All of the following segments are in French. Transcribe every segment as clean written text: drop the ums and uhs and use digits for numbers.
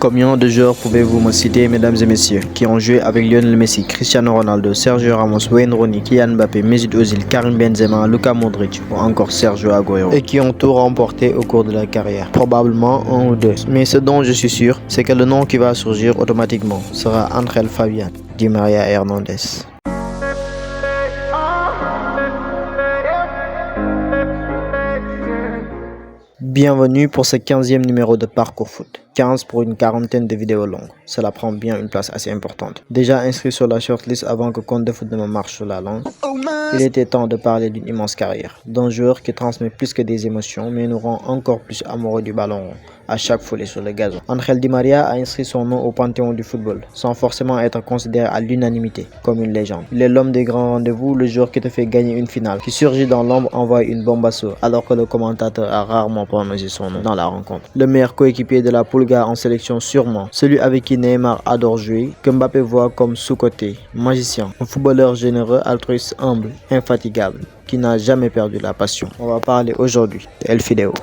Combien de joueurs pouvez-vous me citer, mesdames et messieurs, qui ont joué avec Lionel Messi, Cristiano Ronaldo, Sergio Ramos, Wayne Rooney, Kylian Mbappé, Mesut Özil, Karim Benzema, Luka Modric ou encore Sergio Aguero et qui ont tout remporté au cours de leur carrière? Probablement un ou deux. Mais ce dont je suis sûr, c'est que le nom qui va surgir automatiquement sera Ángel Fabián Di María Hernández. Bienvenue pour ce 15e numéro de Parcours Foot. 15 pour une quarantaine de vidéos longues. Cela prend bien une place assez importante. Déjà inscrit sur la shortlist avant que Compte de Foot ne me marche sur la langue, il était temps de parler d'une immense carrière, d'un joueur qui transmet plus que des émotions mais nous rend encore plus amoureux du ballon rond à chaque foulée sur le gazon. Ángel Di María a inscrit son nom au panthéon du football, sans forcément être considéré à l'unanimité comme une légende. Il est l'homme des grands rendez-vous, le joueur qui te fait gagner une finale, qui surgit dans l'ombre, envoie une bombe à saut, alors que le commentateur a rarement prononcé son nom dans la rencontre. Le meilleur coéquipier de la Pulga en sélection sûrement, celui avec qui Neymar adore jouer, que Mbappé voit comme sous-coté, magicien, un footballeur généreux, altruiste, humble, infatigable, qui n'a jamais perdu la passion. On va parler aujourd'hui de El Fideo.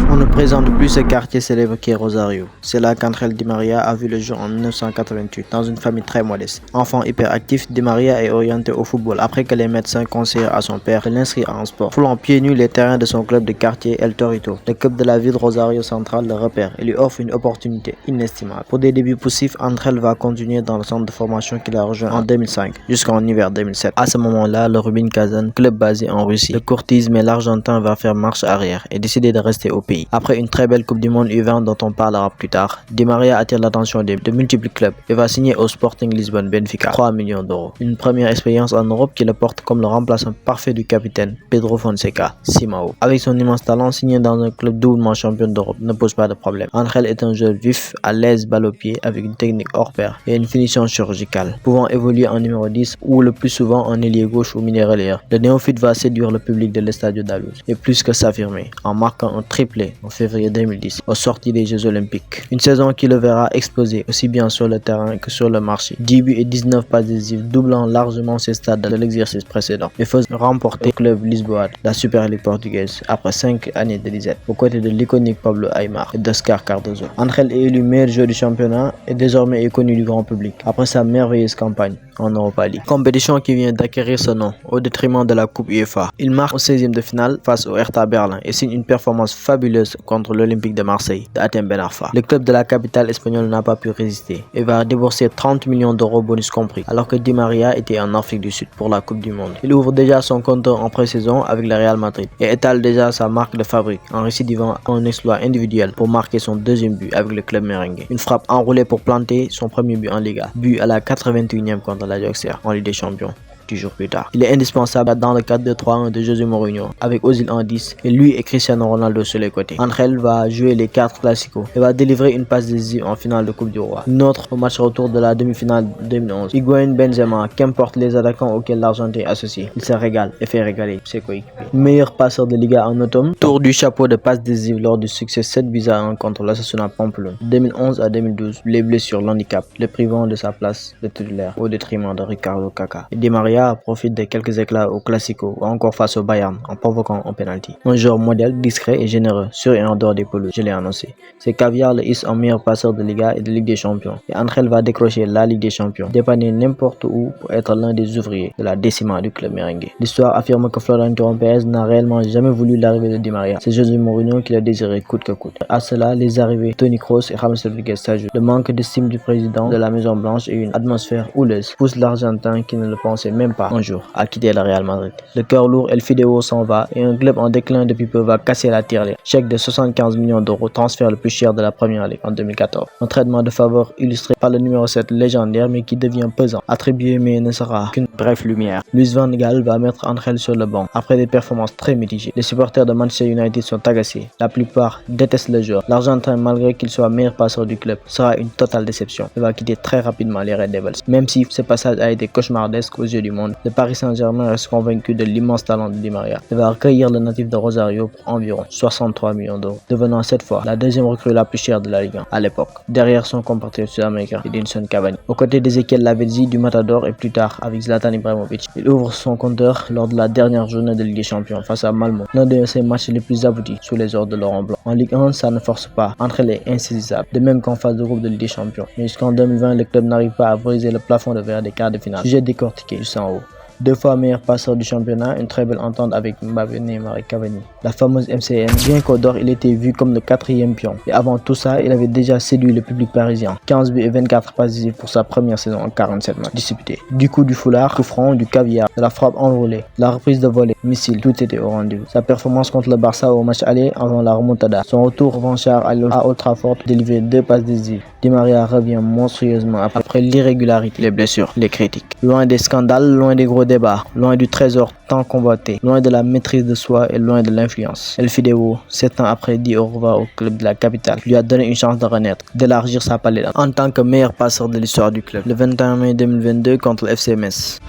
On ne présente plus ce quartier célèbre qui est Rosario. C'est là qu'Ángel Di María a vu le jour en 1988 dans une famille très modeste. Enfant hyperactif, Di María est orienté au football après que les médecins conseillèrent à son père de l'inscrire en sport. Foulant pieds nus les terrains de son club de quartier El Torito, le club de la ville de Rosario Central le repère et lui offre une opportunité inestimable. Pour des débuts poussifs, Ángel va continuer dans le centre de formation qu'il a rejoint en 2005 jusqu'en hiver 2007. À ce moment-là, le Rubin Kazan, club basé en Russie, le courtise mais l'Argentin va faire marche arrière et décider de rester au pays. Après une très belle Coupe du Monde U20 dont on parlera plus tard, Di María attire l'attention de multiples clubs et va signer au Sporting Lisbonne Benfica 3 millions d'euros. Une première expérience en Europe qui le porte comme le remplaçant parfait du capitaine Pedro Fonseca, Simao. Avec son immense talent, signé dans un club doublement champion d'Europe ne pose pas de problème. Ángel est un joueur vif, à l'aise balle au pied avec une technique hors pair et une finition chirurgicale, pouvant évoluer en numéro 10 ou le plus souvent en ailier gauche ou milieu relayeur. Le néophyte va séduire le public de l'Estadio da Luz et plus que s'affirmer en marquant un triplé en février 2010 aux sorties des Jeux Olympiques. Une saison qui le verra exploser aussi bien sur le terrain que sur le marché. 10 buts et 19 passes décisives, doublant largement ses stats de l'exercice précédent et faisant remporter le club lisboa la Super Ligue portugaise après 5 années de disette aux côtés de l'iconique Pablo Aimar et d'Oscar Cardozo. Ángel est élu meilleur joueur du championnat et désormais est connu du grand public après sa merveilleuse campagne en Europa League. Compétition qui vient d'acquérir ce nom au détriment de la Coupe UEFA. Il marque au 16e de finale face au Hertha Berlin et signe une performance fabuleuse contre l'Olympique de Marseille de Hatem Ben Arfa. Le club de la capitale espagnole n'a pas pu résister et va débourser 30 millions d'euros bonus compris, alors que Di María était en Afrique du Sud pour la Coupe du Monde. Il ouvre déjà son compteur en pré-saison avec le Real Madrid et étale déjà sa marque de fabrique en récidivant un exploit individuel pour marquer son deuxième but avec le club merengue. Une frappe enroulée pour planter son premier but en Liga, but à la 81e contre l'Ajax en Ligue des Champions. 10 jours plus tard. Il est indispensable dans le 4-2-3-1 de José Mourinho avec Özil en 10 et lui et Cristiano Ronaldo sur les côtés. Ángel va jouer les 4 classicos et va délivrer une passe décisive en finale de Coupe du Roi. Une autre au match retour de la demi-finale 2011. Higuaín, Benzema, qu'importe les attaquants auxquels l'Argentin est associé, il se régale et fait régaler ses coéquipiers. Meilleur passeur de Liga en automne, tour du chapeau de passe décisive lors du succès 7-1 contre l'Osasuna Pampelune. 2011 à 2012, les blessures l'handicapent, le privant de sa place de titulaire au détriment de Ricardo Kaká. Et Di María profite de quelques éclats au Classico ou encore face au Bayern en provoquant un penalty. Un joueur modèle, discret et généreux, sur et en dehors des pelouses, je l'ai annoncé. C'est Caviar le hisse en meilleur passeur de Liga et de Ligue des Champions. Et Ángel va décrocher la Ligue des Champions, dépanner n'importe où pour être l'un des ouvriers de la décima du club merengue. L'histoire affirme que Florentino Pérez n'a réellement jamais voulu l'arrivée de Di María. C'est José Mourinho qui l'a désiré coûte que coûte. À cela, les arrivées Toni Kroos et James Rodríguez s'ajoutent. Le manque d'estime du président de la Maison Blanche et une atmosphère houleuse poussent l'Argentin qui ne le pensait même pas un jour à quitter le Real Madrid. Le cœur lourd, El Fideo s'en va et un club en déclin depuis peu va casser la tirelire. Chèque de 75 millions d'euros, transfert le plus cher de la Première Ligue en 2014. Un traitement de faveur illustré par le numéro 7 légendaire mais qui devient pesant. Attribué mais ne sera qu'une brève lumière. Luis Van Gaal va mettre Ángel sur le banc après des performances très mitigées. Les supporters de Manchester United sont agacés. La plupart détestent le joueur. L'Argentin, malgré qu'il soit meilleur passeur du club, sera une totale déception. Il va quitter très rapidement les Red Devils, même si ce passage a été cauchemardesque aux yeux du monde. Monde, le Paris Saint-Germain reste convaincu de l'immense talent de Di Maria et va accueillir le natif de Rosario pour environ 63 millions d'euros, devenant cette fois la deuxième recrue la plus chère de la Ligue 1 à l'époque, derrière son compatriote sud-américain Edinson Cavani. Aux côtés d'Ezequiel Lavezzi du Matador et plus tard avec Zlatan Ibrahimovic, il ouvre son compteur lors de la dernière journée de Ligue des Champions face à Malmo, l'un de ses matchs les plus aboutis sous les ordres de Laurent Blanc. En Ligue 1, ça ne force pas, Ángel est insaisissable, de même qu'en phase de groupe de Ligue des Champions. Mais jusqu'en 2020, le club n'arrive pas à briser le plafond de verre des quarts de finale. Sujet décortiqué juste en haut. 2 fois meilleur passeur du championnat, une très belle entente avec Mbappé, Neymar et Cavani. La fameuse MCN, bien qu'au dehors il était vu comme le 4e pion. Et avant tout ça, il avait déjà séduit le public parisien. 15 buts et 24 passes décisives pour sa première saison en 47 matchs disputés. Du coup du foulard, coup franc, du caviar, de la frappe envolée, la reprise de volée, missile, tout était au rendez-vous. Sa performance contre le Barça au match aller avant la remontada. Son retour revanchard à Old Trafford, délivré 2 passes décisives. Di Maria revient monstrueusement après l'irrégularité, les blessures, les critiques. Loin des scandales, loin des gros débats, loin du trésor tant convoité, loin de la maîtrise de soi et loin de l'influence. El Fideo, 7 ans après, dit au revoir au club de la capitale, lui a donné une chance de renaître, d'élargir sa palette en tant que meilleur passeur de l'histoire du club. Le 21 mai 2022 contre le FC Metz.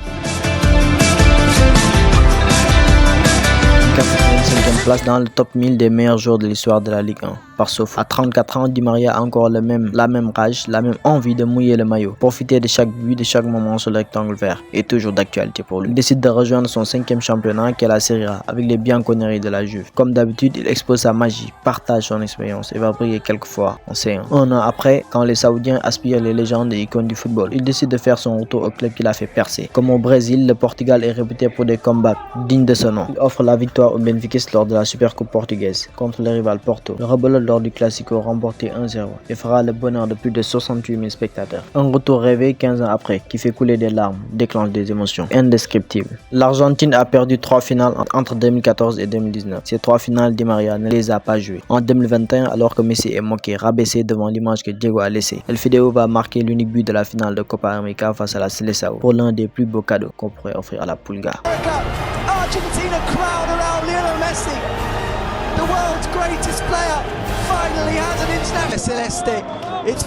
45e place dans le top 1000 des meilleurs joueurs de l'histoire de la Ligue 1. Par sauf à 34 ans, Di Maria a encore la même rage, la même envie de mouiller le maillot, profiter de chaque but, de chaque moment sur le rectangle vert, et toujours d'actualité pour lui. Il décide de rejoindre son 5e championnat qui est la Serie A avec les bianconeri de la Juve. Comme d'habitude, il expose sa magie, partage son expérience et va briller quelquefois en C1. Un an après, quand les Saoudiens aspirent les légendes et icônes du football, il décide de faire son retour au club qui l'a fait percer. Comme au Brésil, le Portugal est réputé pour des comebacks dignes de ce nom. Il offre la victoire au Benfica lors de la Supercoupe portugaise contre le rival Porto. Le rebelote lors du Classico remporté 1-0 et fera le bonheur de plus de 68 000 spectateurs. Un retour rêvé 15 ans après qui fait couler des larmes, déclenche des émotions indescriptibles. L'Argentine a perdu 3 finales entre 2014 et 2019. Ces 3 finales, Di Maria ne les a pas jouées. En 2021, alors que Messi est moqué, rabaissé devant l'image que Diego a laissée, El Fideo va marquer l'unique but de la finale de Copa América face à la Seleção pour l'un des plus beaux cadeaux qu'on pourrait offrir à la Pulga. Argentina crowd around Lionel Messi, the world's greatest player, finally has an international Celeste.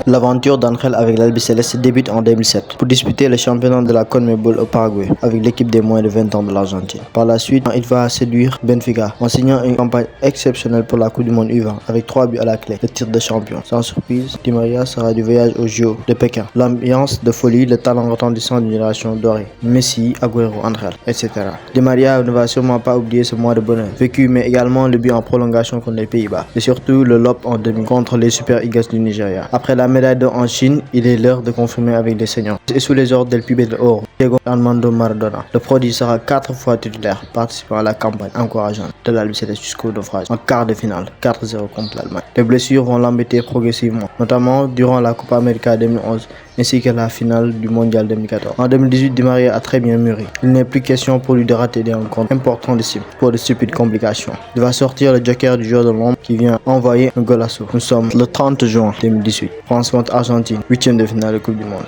L'aventure d'Ángel avec l'Albiceleste débute en 2007 pour disputer le championnat de la CONMEBOL au Paraguay avec l'équipe des moins de 20 ans de l'Argentine. Par la suite, il va séduire Benfica en signant une campagne exceptionnelle pour la Coupe du Monde U20 avec 3 buts à la clé, le titre de champion. Sans surprise, Di Maria sera du voyage au JO de Pékin. L'ambiance de folie, le talent retentissant d'une génération dorée. Messi, Agüero, Ángel, etc. Di Maria ne va sûrement pas oublier ce mois de bonheur vécu, mais également le but en prolongation contre les Pays-Bas et surtout le lob en demi contre les Super Eagles du Nigeria. Après la médaille d'or en Chine, il est l'heure de confirmer avec les seniors. Et sous les ordres del Pibe de Oro, Diego Armando Maradona, le prodige sera 4 fois titulaire, participant à la campagne encourageante de l'Albiceleste jusqu'au naufrage en quart de finale, 4-0 contre l'Allemagne. Les blessures vont l'embêter progressivement, notamment durant la Copa América 2011 ainsi que la finale du Mondial 2014. En 2018, Di Maria a très bien mûri. Il n'est plus question pour lui de rater des rencontres importantes pour de stupides complications. Il va sortir le joker du jour de l'ombre qui vient envoyer un golasso. Nous sommes le 30 juin 2018. France contre Argentine, 8e de finale de Coupe du Monde.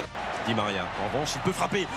Di Maria, en revanche, il peut frapper.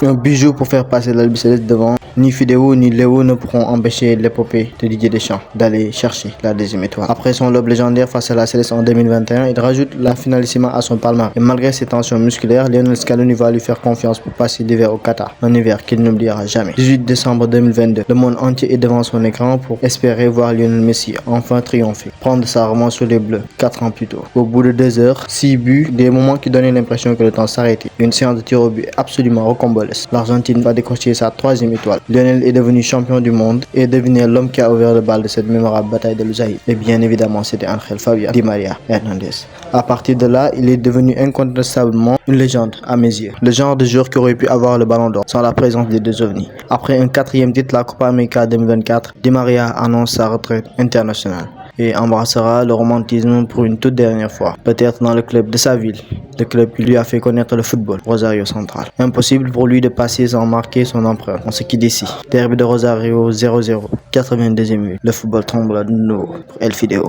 Un bijou pour faire passer l'Albiceleste devant. Ni Fideo ni Léo ne pourront empêcher l'épopée de Didier Deschamps d'aller chercher la deuxième étoile. Après son lob légendaire face à la Céleste en 2021, il rajoute la finalissima à son palmarès. Et malgré ses tensions musculaires, Lionel Scaloni va lui faire confiance pour passer l'hiver au Qatar. Un hiver qu'il n'oubliera jamais. 18 décembre 2022, le monde entier est devant son écran pour espérer voir Lionel Messi enfin triompher. Prendre sa revanche sur les Bleus 4 ans plus tôt. Au bout de 2 heures, 6 buts, des moments qui donnaient l'impression que le temps s'arrêtait. Une séance de tir au but absolument rocambolesque. L'Argentine va décrocher sa 3e étoile. Lionel est devenu champion du monde et devinez l'homme qui a ouvert le bal de cette mémorable bataille de Lusail. Et bien évidemment, c'était Ángel Fabián Di Maria Hernández. À partir de là, il est devenu incontestablement une légende à mes yeux. Le genre de joueur qui aurait pu avoir le ballon d'or sans la présence des 2 ovnis. Après un 4e titre, la Copa América 2024, Di Maria annonce sa retraite internationale et embrassera le romantisme pour une toute dernière fois, peut-être dans le club de sa ville, le club qui lui a fait connaître le football, Rosario Central. Impossible pour lui de passer sans marquer son empreinte. On se quitte ici. Derby de Rosario 0-0, 82e minute. Le football tremble de nouveau pour El Fideo.